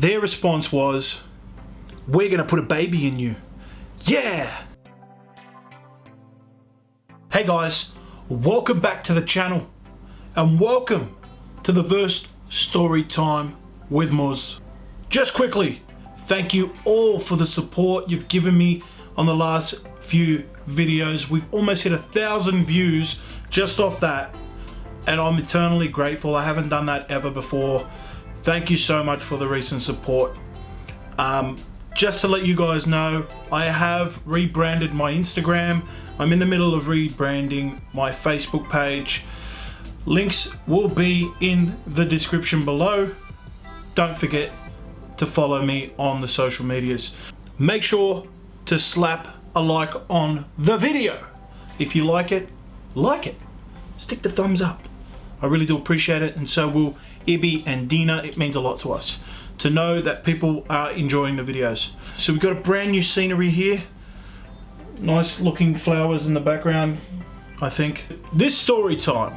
their response was, "We're gonna put a baby in you." Yeah! Hey guys, welcome back to the channel and welcome to the first story time with Muz. Just quickly, thank you all for the support you've given me on the last few videos. We've almost hit 1,000 views just off that, and I'm eternally grateful. I haven't done that ever before. Thank you so much for the recent support. Just to let you guys know, I have rebranded my Instagram. I'm in the middle of rebranding my Facebook page. Links will be in the description below. Don't forget to follow me on the social medias. Make sure to slap a like on the video. If you like it, stick the thumbs up. I really do appreciate it, and so will Ibby and Dina. It means a lot to us to know that people are enjoying the videos. So we've got a brand new scenery here. Nice looking flowers in the background, I think. This story time,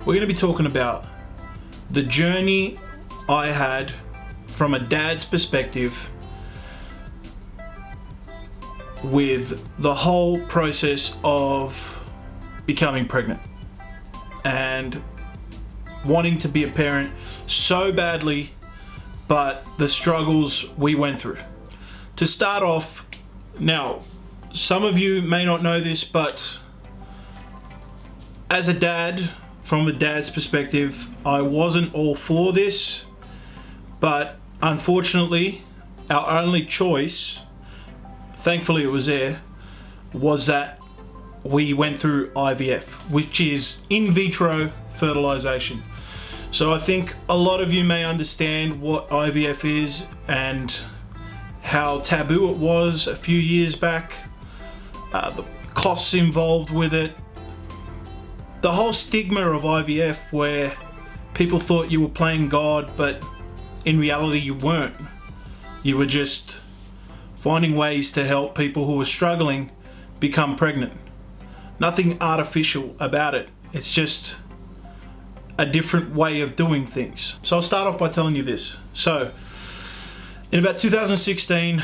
we're gonna be talking about the journey I had from a dad's perspective with the whole process of becoming pregnant and wanting to be a parent so badly, but the struggles we went through. To start off, now, some of you may not know this, but as a dad, from a dad's perspective, I wasn't all for this, but unfortunately, our only choice, thankfully it was there, was that we went through IVF, which is in vitro fertilization. So I think a lot of you may understand what IVF is and how taboo it was a few years back, the costs involved with it, the whole stigma of IVF where people thought you were playing God, but in reality you weren't. You were just finding ways to help people who were struggling become pregnant. Nothing artificial about it. It's just a different way of doing things. So I'll start off by telling you this. So in about 2016,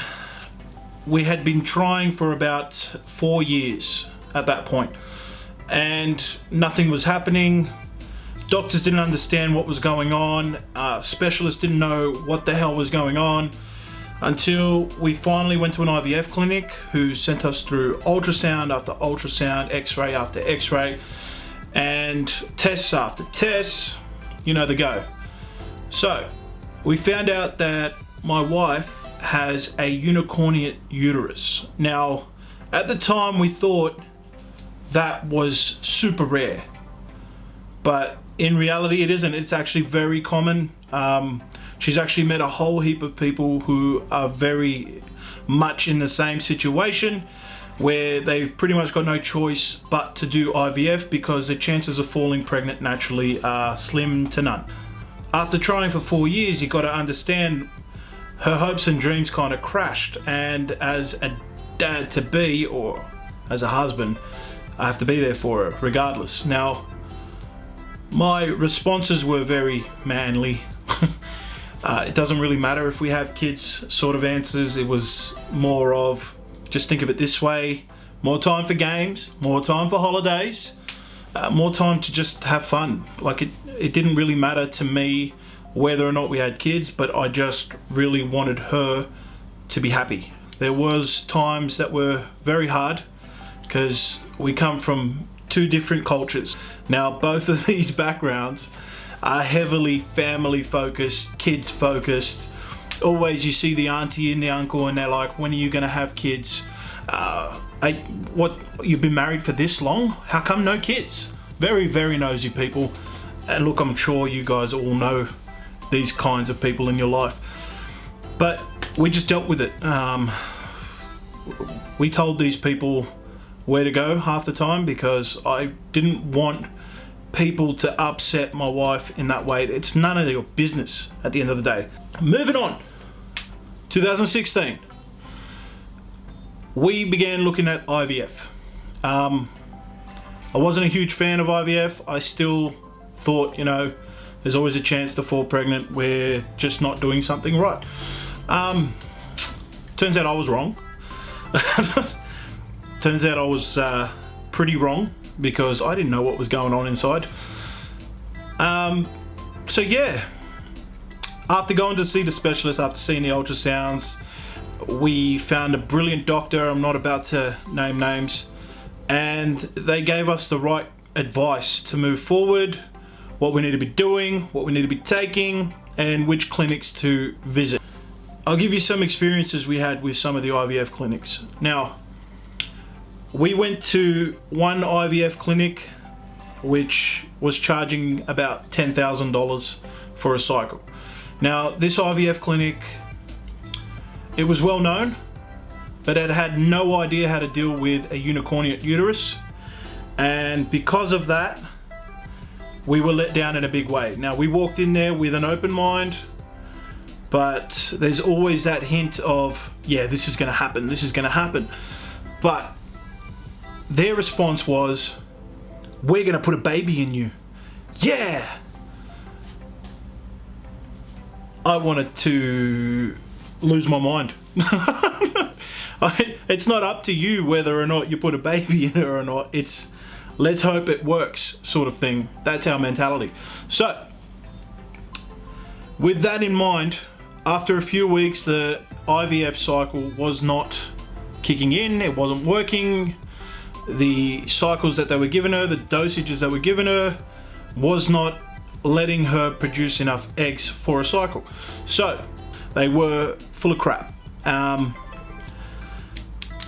we had been trying for about 4 years at that point, and nothing was happening. Doctors didn't understand what was going on. Specialists didn't know what the hell was going on, until we finally went to an IVF clinic who sent us through ultrasound after ultrasound, x-ray after x-ray, and tests after tests, you know the go. So we found out that my wife has a unicornuate uterus. Now, at the time we thought that was super rare, but in reality it isn't. It's actually very common. She's actually met a whole heap of people who are very much in the same situation, where they've pretty much got no choice but to do IVF because the chances of falling pregnant naturally are slim to none. After trying for 4 years, you've got to understand her hopes and dreams kind of crashed, and as a dad to be, or as a husband, I have to be there for her regardless. Now, my responses were very manly. It doesn't really matter if we have kids sort of answers. It was more of, just think of it this way: more time for games, more time for holidays, more time to just have fun. Like it didn't really matter to me whether or not we had kids, but I just really wanted her to be happy. There was times that were very hard because we come from two different cultures. Now, both of these backgrounds are heavily family focused, kids focused. Always you see the auntie and the uncle and they're like, when are you gonna have kids? What, you've been married for this long? How come no kids? Very, very nosy people. And look, I'm sure you guys all know these kinds of people in your life. But we just dealt with it. We told these people where to go half the time because I didn't want people to upset my wife in that way. It's none of your business at the end of the day. Moving on, 2016, we began looking at IVF. I wasn't a huge fan of IVF. I still thought, There's always a chance to fall pregnant. We're just not doing something right. Turns out I was wrong. Turns out I was pretty wrong, because I didn't know what was going on inside. So yeah, after going to see the specialist, after seeing the ultrasounds, we found a brilliant doctor. I'm not about to name names. And they gave us the right advice to move forward, what we need to be doing, what we need to be taking, and which clinics to visit. I'll give you some experiences we had with some of the IVF clinics. Now, we went to one IVF clinic which was charging about $10,000 for a cycle. Now, this IVF clinic, it was well known, but it had no idea how to deal with a unicornuate uterus, and because of that, we were let down in a big way. Now, we walked in there with an open mind, but there's always that hint of, yeah, this is gonna happen, this is gonna happen. But their response was, we're gonna put a baby in you. Yeah! I wanted to lose my mind. It's not up to you whether or not you put a baby in her or not. It's let's hope it works sort of thing. That's our mentality. So, with that in mind, after a few weeks, the IVF cycle was not kicking in. It wasn't working. The cycles that they were giving her, the dosages that were given her, was not letting her produce enough eggs for a cycle. So they were full of crap.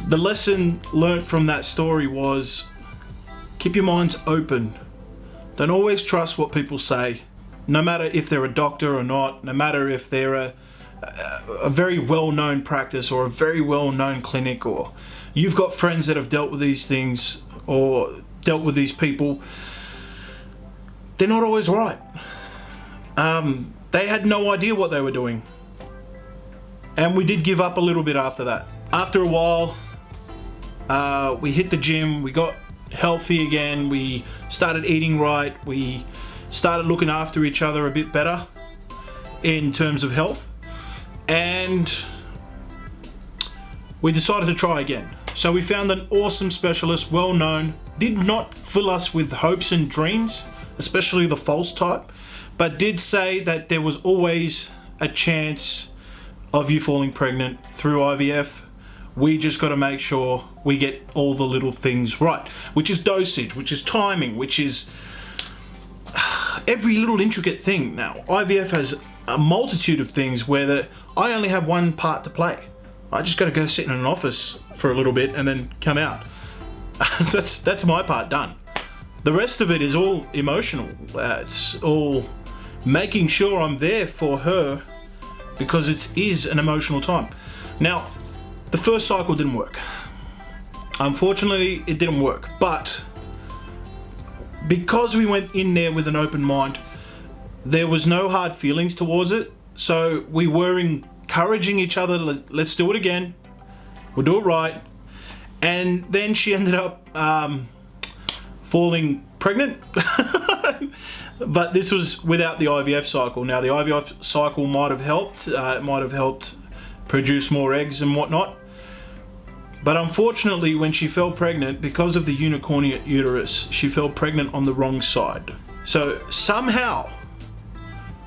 The lesson learnt from that story was, keep your minds open. Don't always trust what people say, no matter if they're a doctor or not, no matter if they're a very well-known practice or a very well-known clinic, or you've got friends that have dealt with these things or dealt with these people. They're not always right. They had no idea what they were doing. And we did give up a little bit after that. After a while, we hit the gym, we got healthy again, we started eating right, we started looking after each other a bit better in terms of health, and we decided to try again. So we found an awesome specialist, well known, did not fill us with hopes and dreams, especially the false type, but did say that there was always a chance of you falling pregnant through IVF. We just got to make sure we get all the little things right, which is dosage, which is timing, which is every little intricate thing. Now, IVF has a multitude of things where I only have one part to play. I just got to go sit in an office for a little bit and then come out. That's my part done. The rest of it is all emotional. It's all making sure I'm there for her, because it is an emotional time. Now, the first cycle didn't work. Unfortunately, it didn't work. But because we went in there with an open mind, there was no hard feelings towards it. So we were encouraging each other, let's do it again. We'll do it right. And then she ended up falling pregnant. But this was without the IVF cycle. Now, the IVF cycle might have helped. It might have helped produce more eggs and whatnot. But unfortunately, when she fell pregnant, because of the unicornuate uterus, she fell pregnant on the wrong side. So somehow,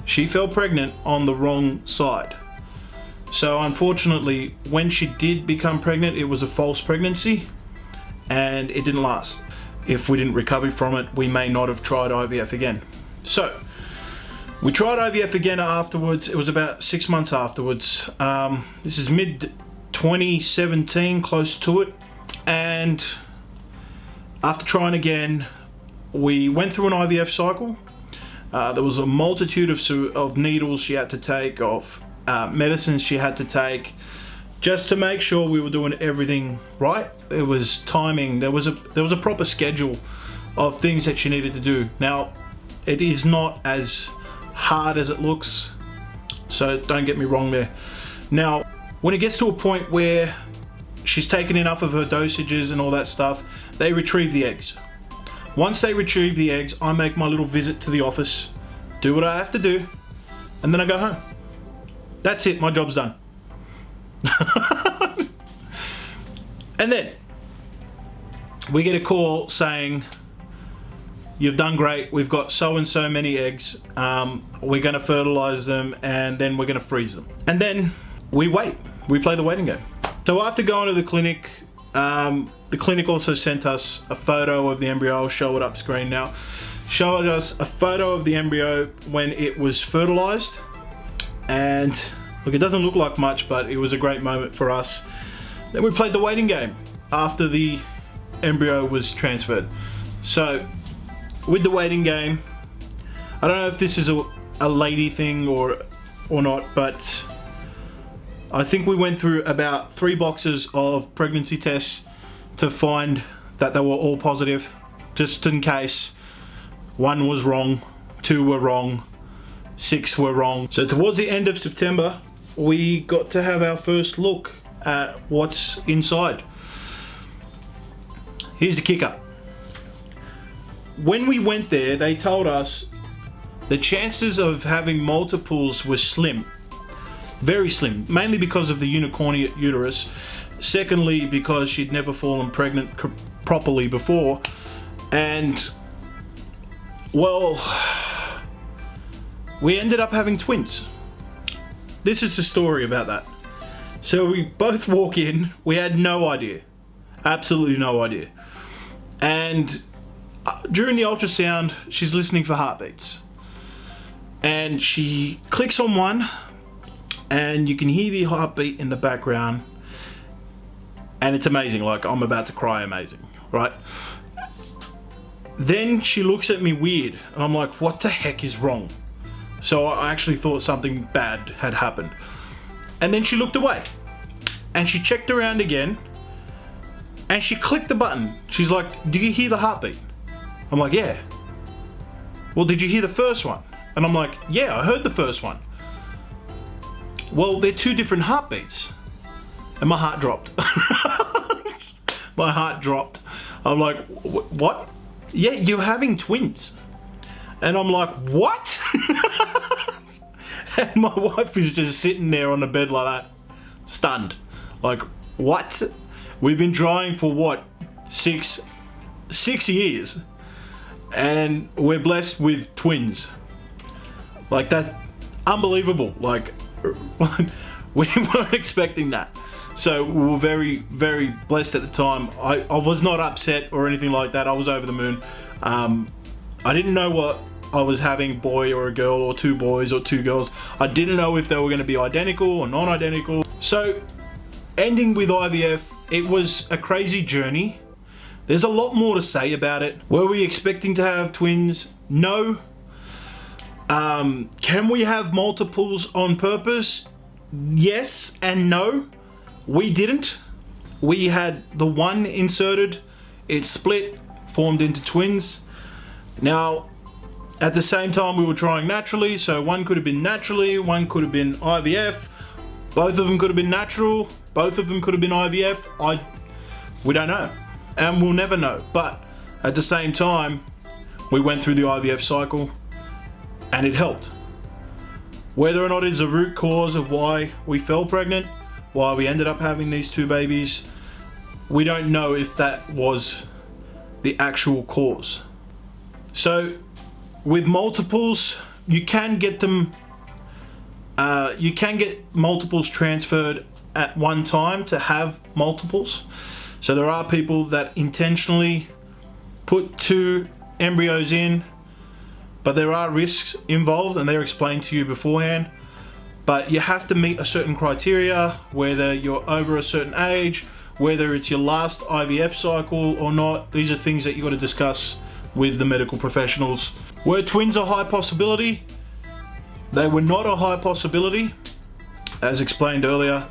she fell pregnant on the wrong side. So unfortunately, when she did become pregnant, it was a false pregnancy, and it didn't last. If we didn't recover from it, we may not have tried IVF again. So we tried IVF again afterwards. It was about 6 months afterwards. This is mid 2017, close to it. And after trying again, we went through an IVF cycle. There was a multitude of needles she had to take, of medicines she had to take, just to make sure we were doing everything right. It was timing. There was a proper schedule of things that she needed to do. Now, it is not as hard as it looks, so don't get me wrong there. Now, when it gets to a point where she's taken enough of her dosages and all that stuff, they retrieve the eggs. Once they retrieve the eggs, I make my little visit to the office do what I have to do, and then I go home. That's it, my job's done. And then we get a call saying, you've done great, we've got so and so many eggs, we're going to fertilize them and then we're going to freeze them. And then we wait, we play the waiting game. So after going to the clinic also sent us a photo of the embryo. I'll show it up screen now. Showed us a photo of the embryo when it was fertilized, and look, it doesn't look like much, but it was a great moment for us. Then we played the waiting game after the embryo was transferred. So with the waiting game, I don't know if this is a lady thing or not, but I think we went through about 3 boxes of pregnancy tests to find that they were all positive, just in case 1 was wrong, 2 were wrong, 6 were wrong. So towards the end of September, we got to have our first look at what's inside. Here's the kicker. When we went there, they told us the chances of having multiples were slim. Very slim, mainly because of the unicornuate uterus. Secondly, because she'd never fallen pregnant properly before. And, well, we ended up having twins. This is the story about that. So we both walk in, we had no idea. Absolutely no idea. And during the ultrasound, she's listening for heartbeats. And she clicks on one, and you can hear the heartbeat in the background. And it's amazing, like I'm about to cry amazing, right? Then she looks at me weird, and I'm like, what the heck is wrong? So I actually thought something bad had happened. And then she looked away, and she checked around again, and she clicked the button. She's like, do you hear the heartbeat? I'm like, yeah. Well, did you hear the first one? And I'm like, yeah, I heard the first one. Well, they're 2 different heartbeats. And my heart dropped. My heart dropped. I'm like, what? Yeah, you're having twins. And I'm like, what? And my wife is just sitting there on the bed like that, stunned. Like, what? We've been trying for what? 6 years. And we're blessed with twins. Like, that's unbelievable. Like, we weren't expecting that. So we were very, very blessed at the time. I was not upset or anything like that. I was over the moon. I didn't know what I was having, boy or a girl, or 2 boys or 2 girls. I didn't know if they were going to be identical or non-identical. So ending with IVF, it was a crazy journey. There's a lot more to say about it. Were we expecting to have twins? No. Can we have multiples on purpose? Yes and no. We didn't. We had the 1 inserted, it split, formed into twins. Now, at the same time we were trying naturally, so 1 could have been naturally, 1 could have been IVF, both of them could have been natural, both of them could have been IVF. We don't know, and we'll never know. But at the same time, we went through the IVF cycle, and it helped. Whether or not it's a root cause of why we fell pregnant, why we ended up having these 2 babies, we don't know if that was the actual cause. So with multiples, you can get them, you can get multiples transferred at one time to have multiples. So there are people that intentionally put 2 embryos in, but there are risks involved, and they're explained to you beforehand. But you have to meet a certain criteria, whether you're over a certain age, whether it's your last IVF cycle or not. These are things that you got to discuss with the medical professionals. Were twins a high possibility? They were not a high possibility. As explained earlier,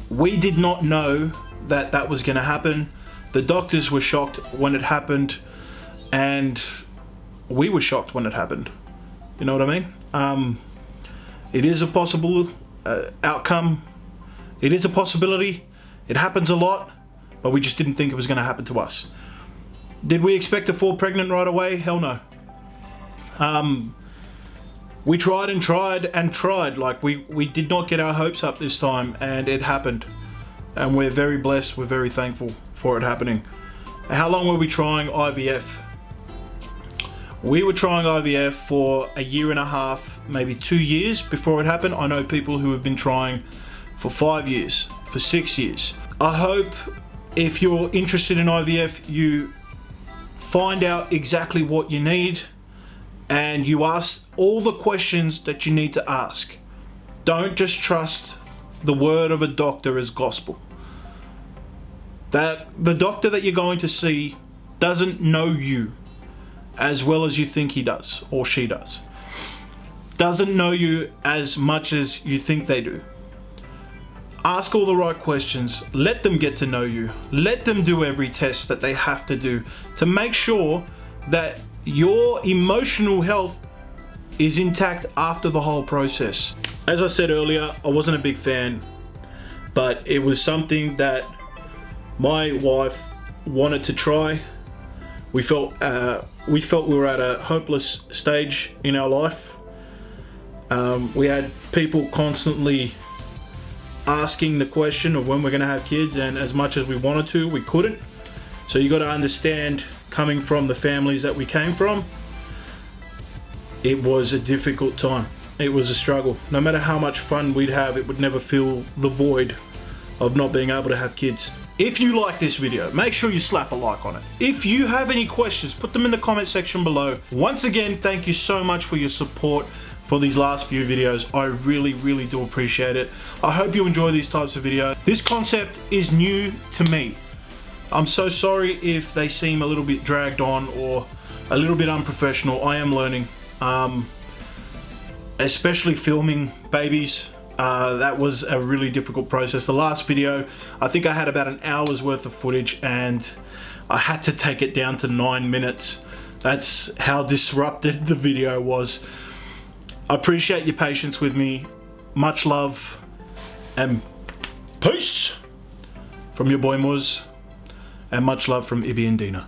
we did not know that that was going to happen. The doctors were shocked when it happened, and we were shocked when it happened. You know what I mean? It is a possible outcome. It is a possibility. It happens a lot, but we just didn't think it was going to happen to us. Did we expect to fall pregnant right away? Hell no. we tried and tried and tried. Like we did not get our hopes up this time, and it happened. And we're very blessed, we're very thankful for it happening. How long were we trying IVF? We were trying IVF for 1.5 years, maybe 2 years before it happened. I know people who have been trying for 5 years, for 6 years. I hope if you're interested in IVF, you find out exactly what you need and you ask all the questions that you need to ask. Don't just trust the word of a doctor as gospel. That the doctor that you're going to see doesn't know you as well as you think he does or she does. Doesn't know you as much as you think they do. Ask all the right questions. Let them get to know you. Let them do every test that they have to do to make sure that your emotional health is intact after the whole process. As I said earlier, I wasn't a big fan, but it was something that my wife wanted to try. We felt we were at a hopeless stage in our life. We had people constantly asking the question of when we're going to have kids, and as much as we wanted to, we couldn't. So you got to understand, coming from the families that we came from, it was a difficult time. It was a struggle. No matter how much fun we'd have, it would never fill the void of not being able to have kids. If you like this video, make sure you slap a like on it. If you have any questions, put them in the comment section below. Once again, thank you so much for your support for these last few videos. I really do appreciate it. I hope you enjoy these types of videos. This concept is new to me. I'm so sorry if they seem a little bit dragged on or a little bit unprofessional. I am learning, especially filming babies. That was a really difficult process. The last video, I think I had about an hour's worth of footage and I had to take it down to 9 minutes. That's how disrupted the video was. I appreciate your patience with me. Much love and peace from your boy Muz, and much love from Ibby and Dina.